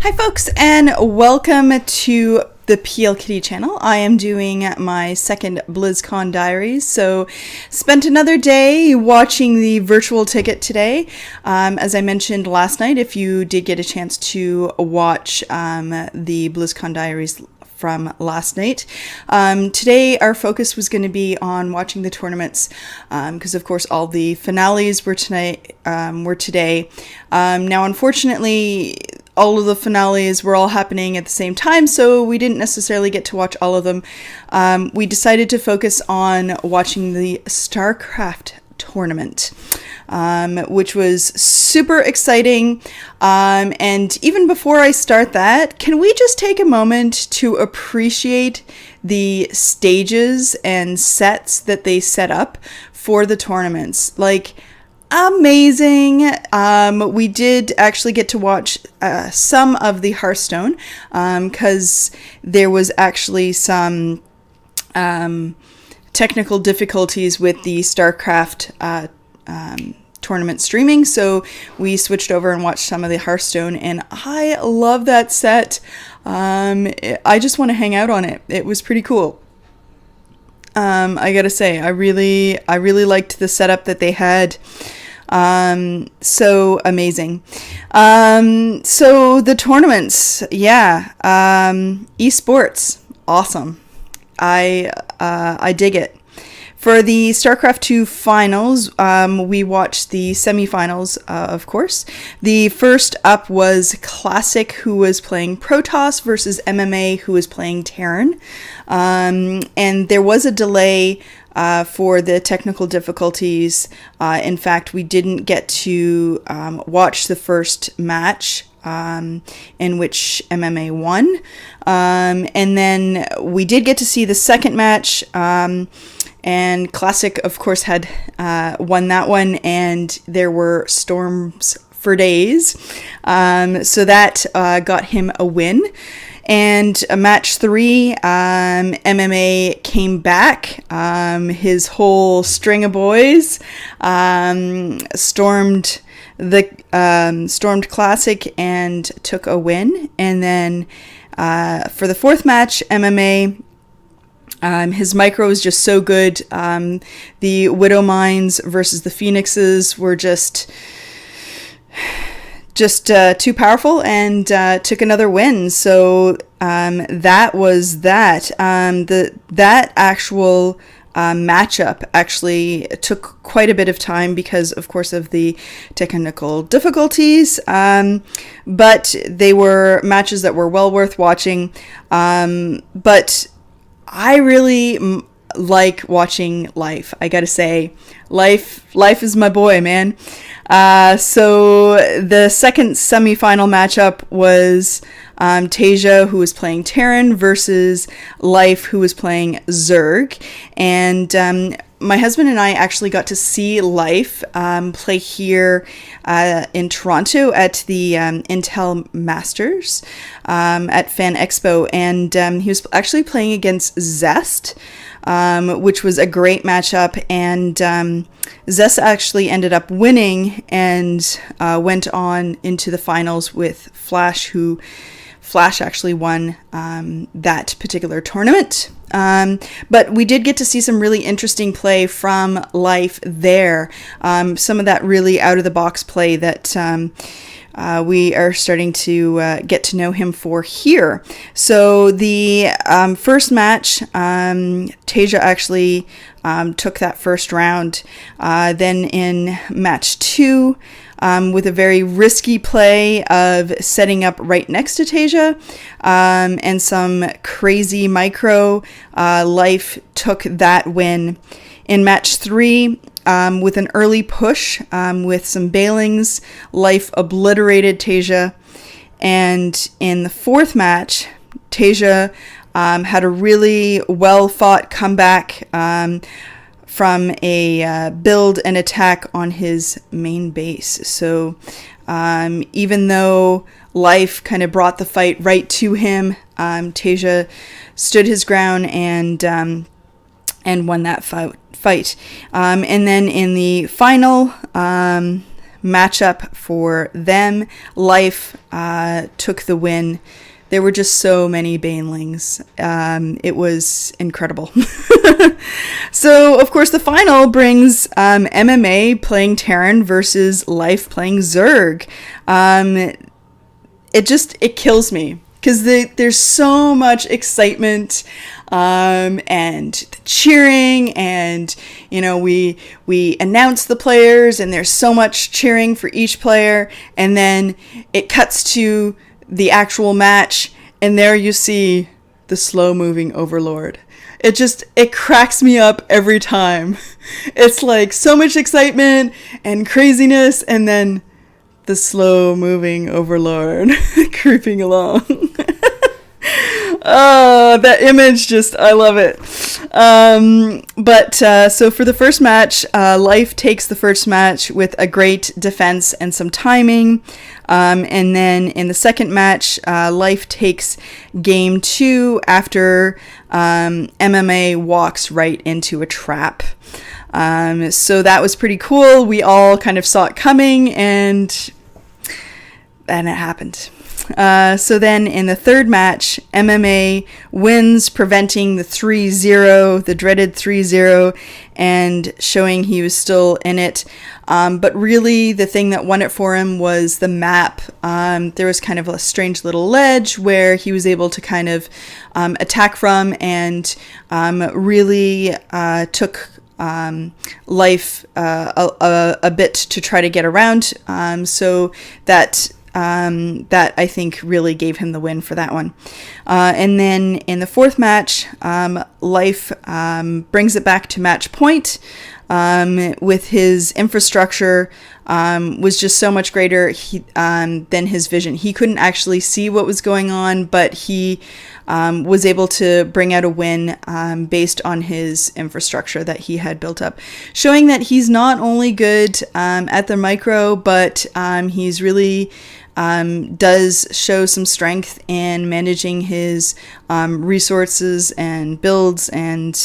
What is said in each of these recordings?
Hi folks, and welcome to the PLKitty channel. I am doing my second BlizzCon Diaries, so spent another day watching the virtual ticket today. As I mentioned last night, if you did get a chance to watch the BlizzCon Diaries from last night. Today our focus was going to be on watching the tournaments because of course all the finales were today. Now unfortunately all of the finales were all happening at the same time, so we didn't necessarily get to watch all of them. We decided to focus on watching the Starcraft tournament, which was super exciting. And even before I start that, can we just take a moment to appreciate the stages and sets that they set up for the tournaments? Like, amazing. We did actually get to watch some of the Hearthstone because there was actually some technical difficulties with the Starcraft tournament streaming, so we switched over and watched some of the Hearthstone, and I love that set. I just want to hang out on it. It was pretty cool. I gotta say, I really liked the setup that they had. So amazing. So the tournaments, yeah. Esports, awesome. I dig it. For the StarCraft 2 finals, we watched the semifinals, of course. The first up was Classic, who was playing Protoss, versus MMA, who was playing Terran. And there was a delay for the technical difficulties. In fact, we didn't get to watch the first match in which MMA won. And then we did get to see the second match. And Classic, of course, had won that one, and there were storms for days. So that got him a win. And match 3, MMA came back. His whole string of boys stormed Classic and took a win. And then for the fourth match, MMA, his micro was just so good. The Widow Mines versus the Phoenixes were just too powerful, and took another win. So that was that. That actual matchup actually took quite a bit of time because, of course, of the technical difficulties. But they were matches that were well worth watching. But I really like watching Life. I gotta say, Life is my boy, man. So the second semifinal matchup was Tasia, who was playing Terran, versus Life, who was playing Zerg. And my husband and I actually got to see Life play here in Toronto at the Intel Masters at Fan Expo, and he was actually playing against Zest, which was a great matchup, and Zest actually ended up winning and went on into the finals with Flash, who Flash actually won that particular tournament. But we did get to see some really interesting play from Life there. Some of that really out-of-the-box play that we are starting to get to know him for here. So the first match, Tasia actually took that first round. Then in match 2, with a very risky play of setting up right next to Tasia, and some crazy micro, Life took that win. In match 3, with an early push, with some bailings, Life obliterated Tasia. And in the fourth match, Tasia had a really well-fought comeback from a build and attack on his main base. So even though Life kind of brought the fight right to him, Tasia stood his ground and won that fight. And then in the final, matchup for them. Life took the win. There were just so many banelings. It was incredible. So, of course, the final brings MMA playing Terran versus Life playing Zerg. It kills me because there's so much excitement and cheering, and we announce the players, and there's so much cheering for each player, and then it cuts to the actual match, and there you see the slow moving overlord. It cracks me up every time. It's like so much excitement and craziness, and then the slow moving overlord creeping along. Oh, that image, I love it. So for the first match, Life takes the first match with a great defense and some timing. And then in the second match, Life takes game 2 after MMA walks right into a trap. So that was pretty cool. We all kind of saw it coming, and it happened. So then in the third match, MMA wins, preventing the 3-0, the dreaded 3-0, and showing he was still in it. But really the thing that won it for him was the map. There was kind of a strange little ledge where he was able to kind of attack from, and really took Life a bit to try to get around. So that I think really gave him the win for that one. And then in the fourth match, Life brings it back to match point with his infrastructure. Was just so much greater than his vision. He couldn't actually see what was going on, but he was able to bring out a win based on his infrastructure that he had built up, showing that he's not only good at the micro, but he's really does show some strength in managing his resources and builds, and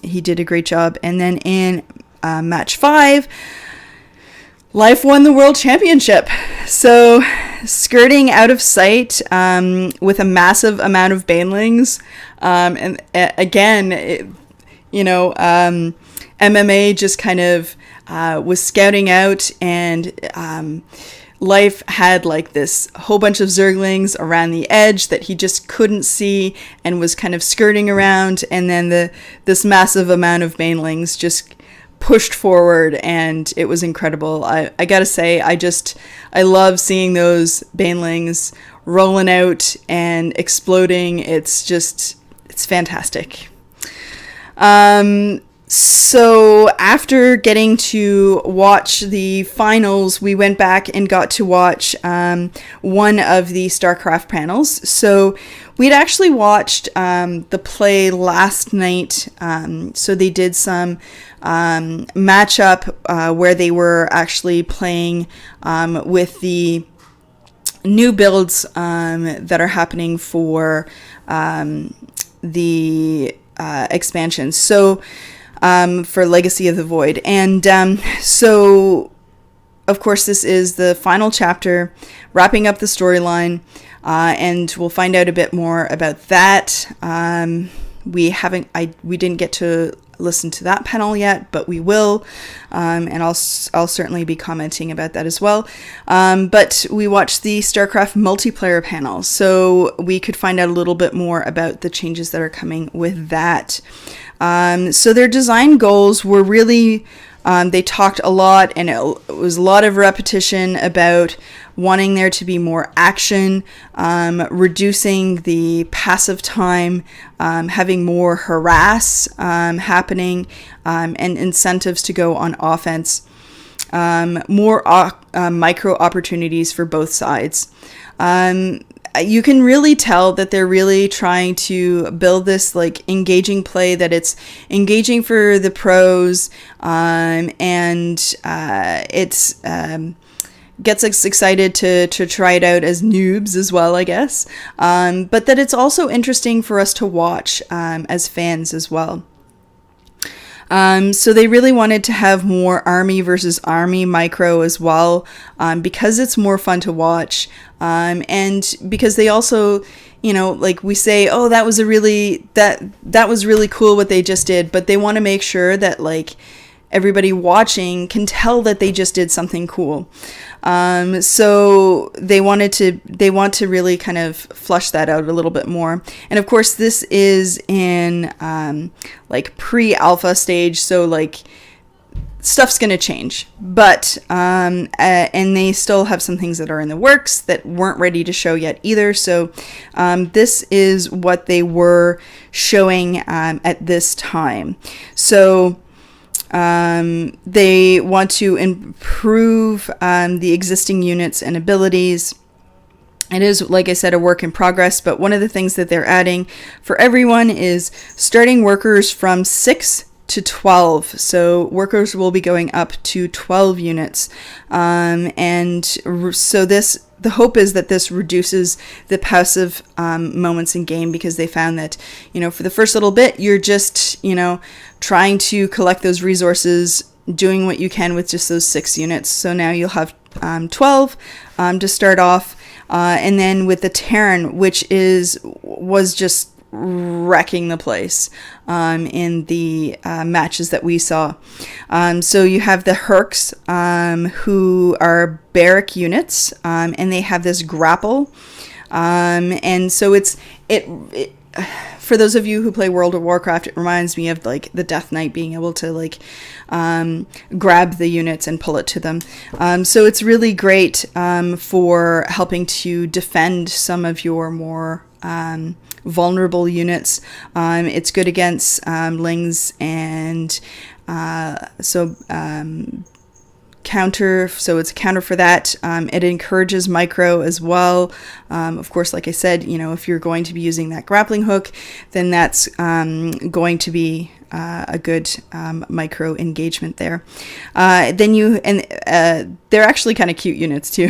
he did a great job. And then in match 5, Life won the world championship. So skirting out of sight with a massive amount of banelings, and again, MMA just kind of was scouting out, and Life had like this whole bunch of Zerglings around the edge that he just couldn't see and was kind of skirting around, and then this massive amount of banelings just pushed forward, and it was incredible. I gotta say, I love seeing those banelings rolling out and exploding. It's fantastic. So after getting to watch the finals, we went back and got to watch one of the Starcraft panels. So we'd actually watched the play last night. So they did some matchup where they were actually playing with the new builds that are happening for the expansion. So for Legacy of the Void. And so, of course, this is the final chapter, wrapping up the storyline, and we'll find out a bit more about that. We didn't get to listen to that panel yet, but we will, and I'll certainly be commenting about that as well. But we watched the StarCraft multiplayer panel, so we could find out a little bit more about the changes that are coming with that. So their design goals were really, they talked a lot, and it was a lot of repetition about wanting there to be more action, reducing the passive time, having more harass happening, and incentives to go on offense, more micro opportunities for both sides. You can really tell that they're really trying to build this like engaging play, that it's engaging for the pros, and it's gets us excited to try it out as noobs as well, I guess, but that it's also interesting for us to watch as fans as well. So they really wanted to have more army versus army micro as well, because it's more fun to watch, and because they also, like we say, oh, that was that was really cool what they just did, but they want to make sure that like everybody watching can tell that they just did something cool. So they want to really kind of flush that out a little bit more. And of course, this is in like pre-alpha stage, so like stuff's going to change, but and they still have some things that are in the works that weren't ready to show yet either. So this is what they were showing at this time. So they want to improve the existing units and abilities. It is, like I said, a work in progress, but one of the things that they're adding for everyone is starting workers from 6 to 12. So workers will be going up to 12 units. And so the hope is that this reduces the passive moments in game, because they found that, for the first little bit, you're just, trying to collect those resources, doing what you can with just those 6 units. So now you'll have 12 to start off. And then with the Terran, which was just wrecking the place in the matches that we saw. So you have the Hercs, who are barrack units, and they have this grapple. And so it for those of you who play World of Warcraft, it reminds me of like the Death Knight being able to like grab the units and pull it to them. So it's really great for helping to defend some of your more vulnerable units. It's good against lings and counter, so it's a counter for that. It encourages micro as well. Of course, like I said, if you're going to be using that grappling hook, then that's going to be a good micro engagement there. They're actually kind of cute units too.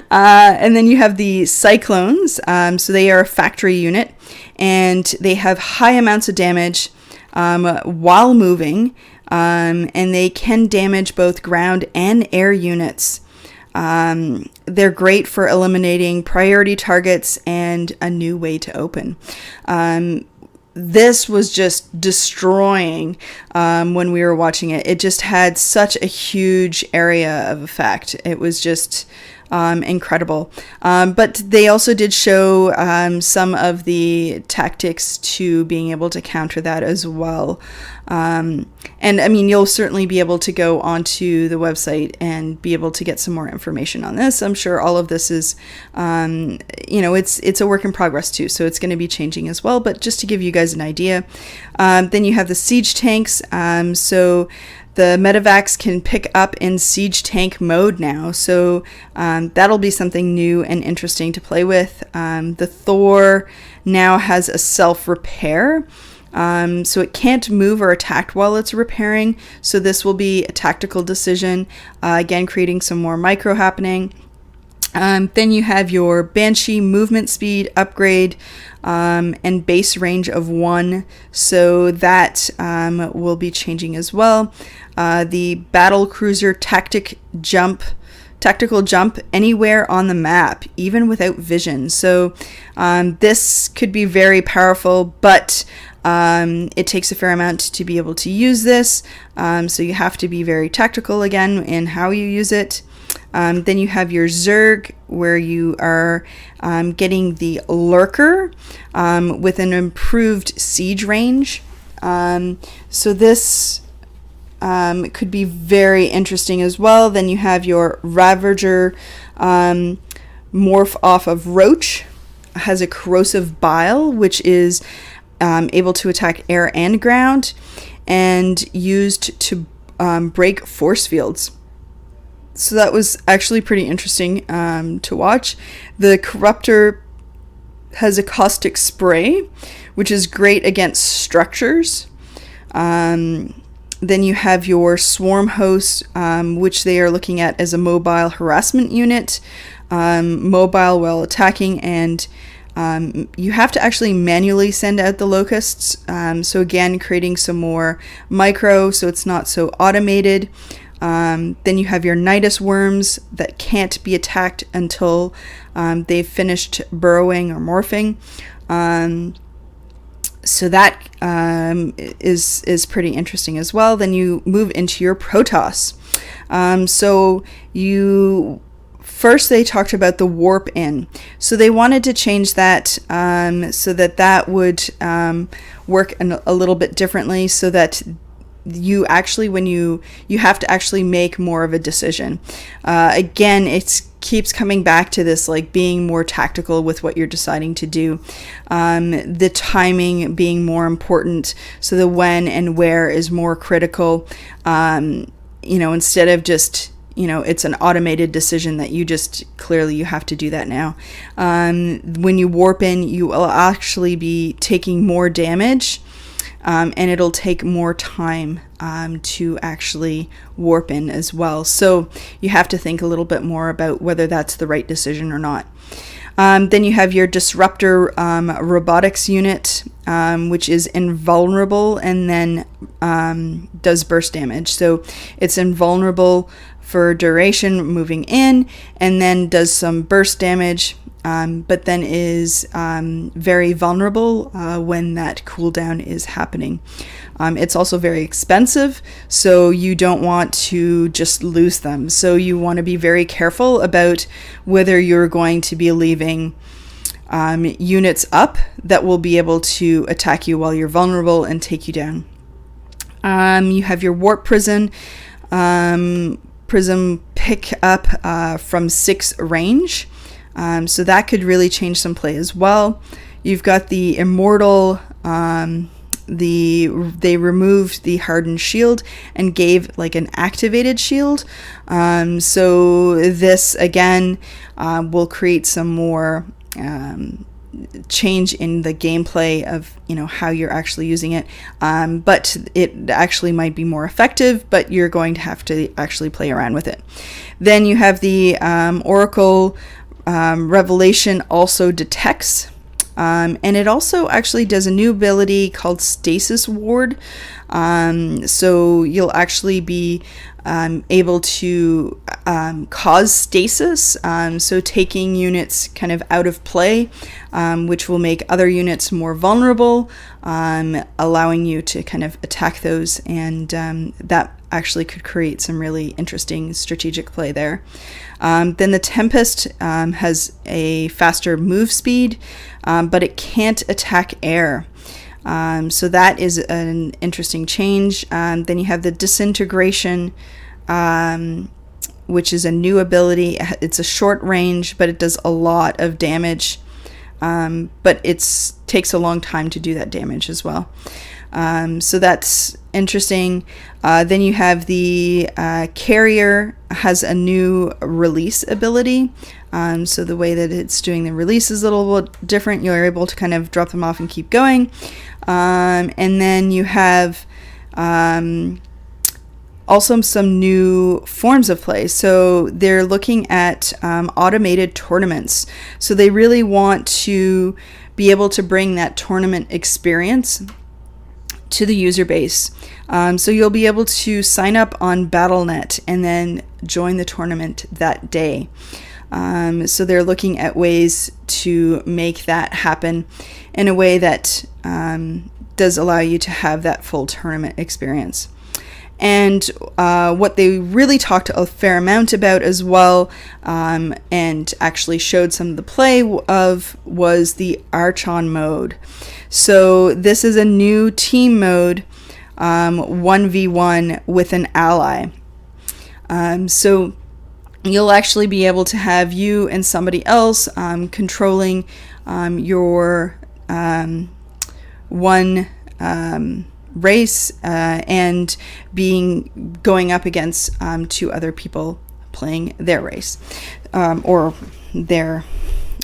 And then you have the Cyclones. So they are a factory unit, and they have high amounts of damage while moving. And they can damage both ground and air units. They're great for eliminating priority targets and a new way to open. This was just destroying when we were watching it. It just had such a huge area of effect. It was just incredible. But they also did show some of the tactics to being able to counter that as well. And I mean, you'll certainly be able to go onto the website and be able to get some more information on this. I'm sure all of this is, it's a work in progress too, so it's going to be changing as well. But just to give you guys an idea, then you have the siege tanks. So the medevacs can pick up in siege tank mode now, so that'll be something new and interesting to play with. The Thor now has a self-repair. So it can't move or attack while it's repairing. So this will be a tactical decision, again, creating some more micro happening. Then you have your Banshee movement speed upgrade and base range of 1. So that will be changing as well. The Battle Cruiser tactical jump anywhere on the map, even without vision. So this could be very powerful, but it takes a fair amount to be able to use this, so you have to be very tactical again in how you use it. Then you have your Zerg, where you are getting the Lurker with an improved siege range. So this could be very interesting as well. Then you have your Ravager morph off of Roach, has a corrosive bile, which is able to attack air and ground, and used to break force fields. So that was actually pretty interesting to watch. The Corruptor has a caustic spray, which is great against structures. Then you have your Swarm Host, which they are looking at as a mobile harassment unit, mobile while attacking, and You have to actually manually send out the locusts. So again, creating some more micro so it's not so automated. Then you have your nidus worms that can't be attacked until they've finished burrowing or morphing. So that is pretty interesting as well. Then you move into your Protoss. So you first they talked about the warp in. So they wanted to change that so that would work a little bit differently, so that you actually, when you have to actually make more of a decision. Again, it keeps coming back to this, like, being more tactical with what you're deciding to do. The timing being more important, so the when and where is more critical. Instead of just, it's an automated decision that you just clearly you have to do that now. When you warp in, you will actually be taking more damage. And it'll take more time to actually warp in as well. So you have to think a little bit more about whether that's the right decision or not. Then you have your Disruptor robotics unit, which is invulnerable and then does burst damage. So it's invulnerable for duration moving in, and then does some burst damage. But then is very vulnerable when that cooldown is happening. It's also very expensive, so you don't want to just lose them. So you want to be very careful about whether you're going to be leaving units up that will be able to attack you while you're vulnerable and take you down. You have your Warp Prism pick up from 6 range. So that could really change some play as well. You've got the Immortal, they removed the hardened shield and gave like an activated shield. So this again will create some more change in the gameplay of how you're actually using it. But it actually might be more effective, but you're going to have to actually play around with it. Then you have the Oracle Revelation also detects, and it also actually does a new ability called Stasis Ward. So you'll actually be able to cause stasis, so taking units kind of out of play, which will make other units more vulnerable, allowing you to kind of attack those, and that actually could create some really interesting strategic play there. Then the Tempest has a faster move speed, but it can't attack air. So that is an interesting change. Then you have the Disintegration, which is a new ability. It's a short range, but it does a lot of damage. But it takes a long time to do that damage as well. So that's interesting. Then you have the Carrier has a new release ability. So the way that it's doing the release is a little bit different. You're able to kind of drop them off and keep going. And then you have also some new forms of play. So they're looking at automated tournaments. So they really want to be able to bring that tournament experience to the user base. So you'll be able to sign up on Battle.net and then join the tournament that day. So they're looking at ways to make that happen in a way that does allow you to have that full tournament experience. And what they really talked a fair amount about as well, and actually showed some of the play of, was the Archon mode. So this is a new team mode, 1v1 with an ally. So you'll actually be able to have you and somebody else controlling your one race, and going up against 2 other people playing their race, or their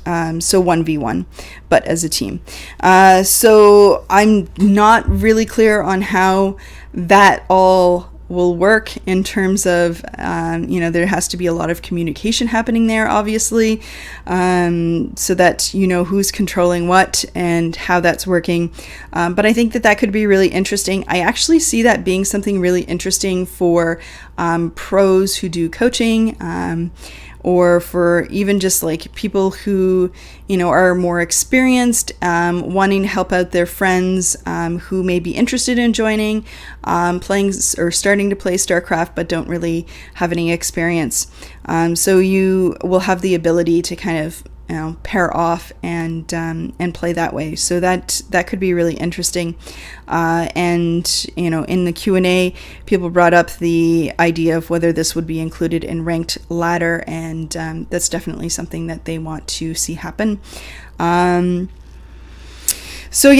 so 1v1, but as a team. So I'm not really clear on how that all will work in terms of, there has to be a lot of communication happening there, obviously, so that you know who's controlling what and how that's working. But I think that could be really interesting. I actually see that being something really interesting for pros who do coaching, or for even just like people who, are more experienced, wanting to help out their friends who may be interested in joining, playing or starting to play Starcraft, but don't really have any experience. So you will have the ability to kind of, pair off and play that way. So that could be really interesting. And in the Q&A, people brought up the idea of whether this would be included in ranked ladder, and that's definitely something that they want to see happen. So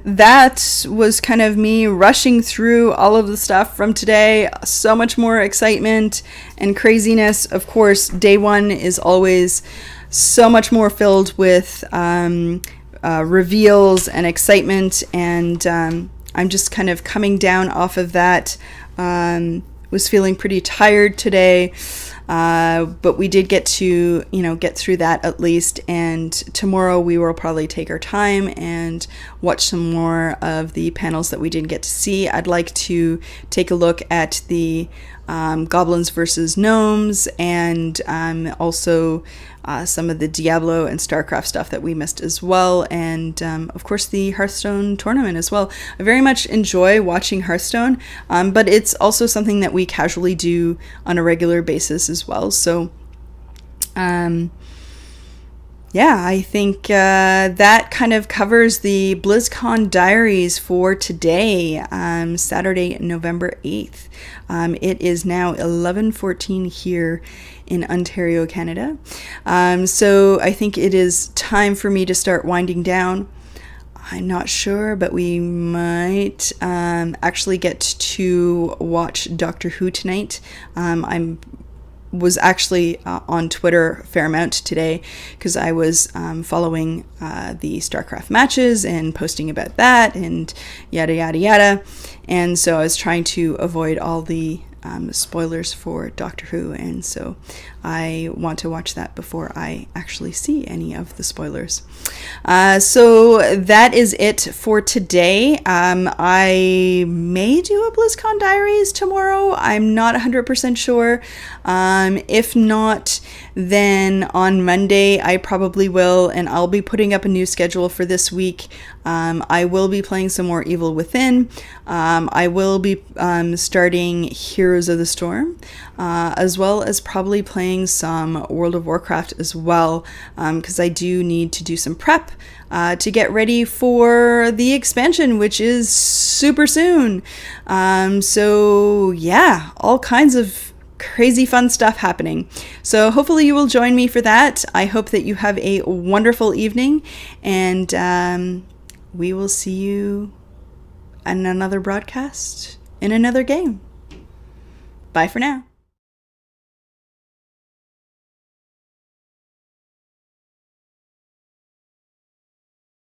that was kind of me rushing through all of the stuff from today. So much more excitement and craziness. Of course, day one is always so much more filled with reveals and excitement, and I'm just kind of coming down off of that. Was feeling pretty tired today. But we did get to, get through that at least. And tomorrow we will probably take our time and watch some more of the panels that we didn't get to see. I'd like to take a look at the goblins versus gnomes, and also some of the Diablo and Starcraft stuff that we missed as well, and of course the Hearthstone tournament as well. I very much enjoy watching Hearthstone, but it's also something that we casually do on a regular basis as well. So I think that kind of covers the BlizzCon Diaries for today, Saturday, November 8th. It is now 11:14 here in Ontario, Canada. So I think it is time for me to start winding down. I'm not sure, but we might actually get to watch Doctor Who tonight. Was actually on Twitter a fair amount today because I was following the Starcraft matches and posting about that and yada yada yada, and so I was trying to avoid all the spoilers for Doctor Who, and so I want to watch that before I actually see any of the spoilers. So that is it for today. I may do a BlizzCon Diaries tomorrow. I'm not 100% sure. If not, then on Monday I probably will, and I'll be putting up a new schedule for this week. I will be playing some more Evil Within. I will be starting Heroes of the Storm, as well as probably playing some World of Warcraft as well, because I do need to do some prep to get ready for the expansion, which is super soon. So yeah, all kinds of crazy fun stuff happening. So hopefully you will join me for that. I hope that you have a wonderful evening, and we will see you in another broadcast in another game. Bye for now.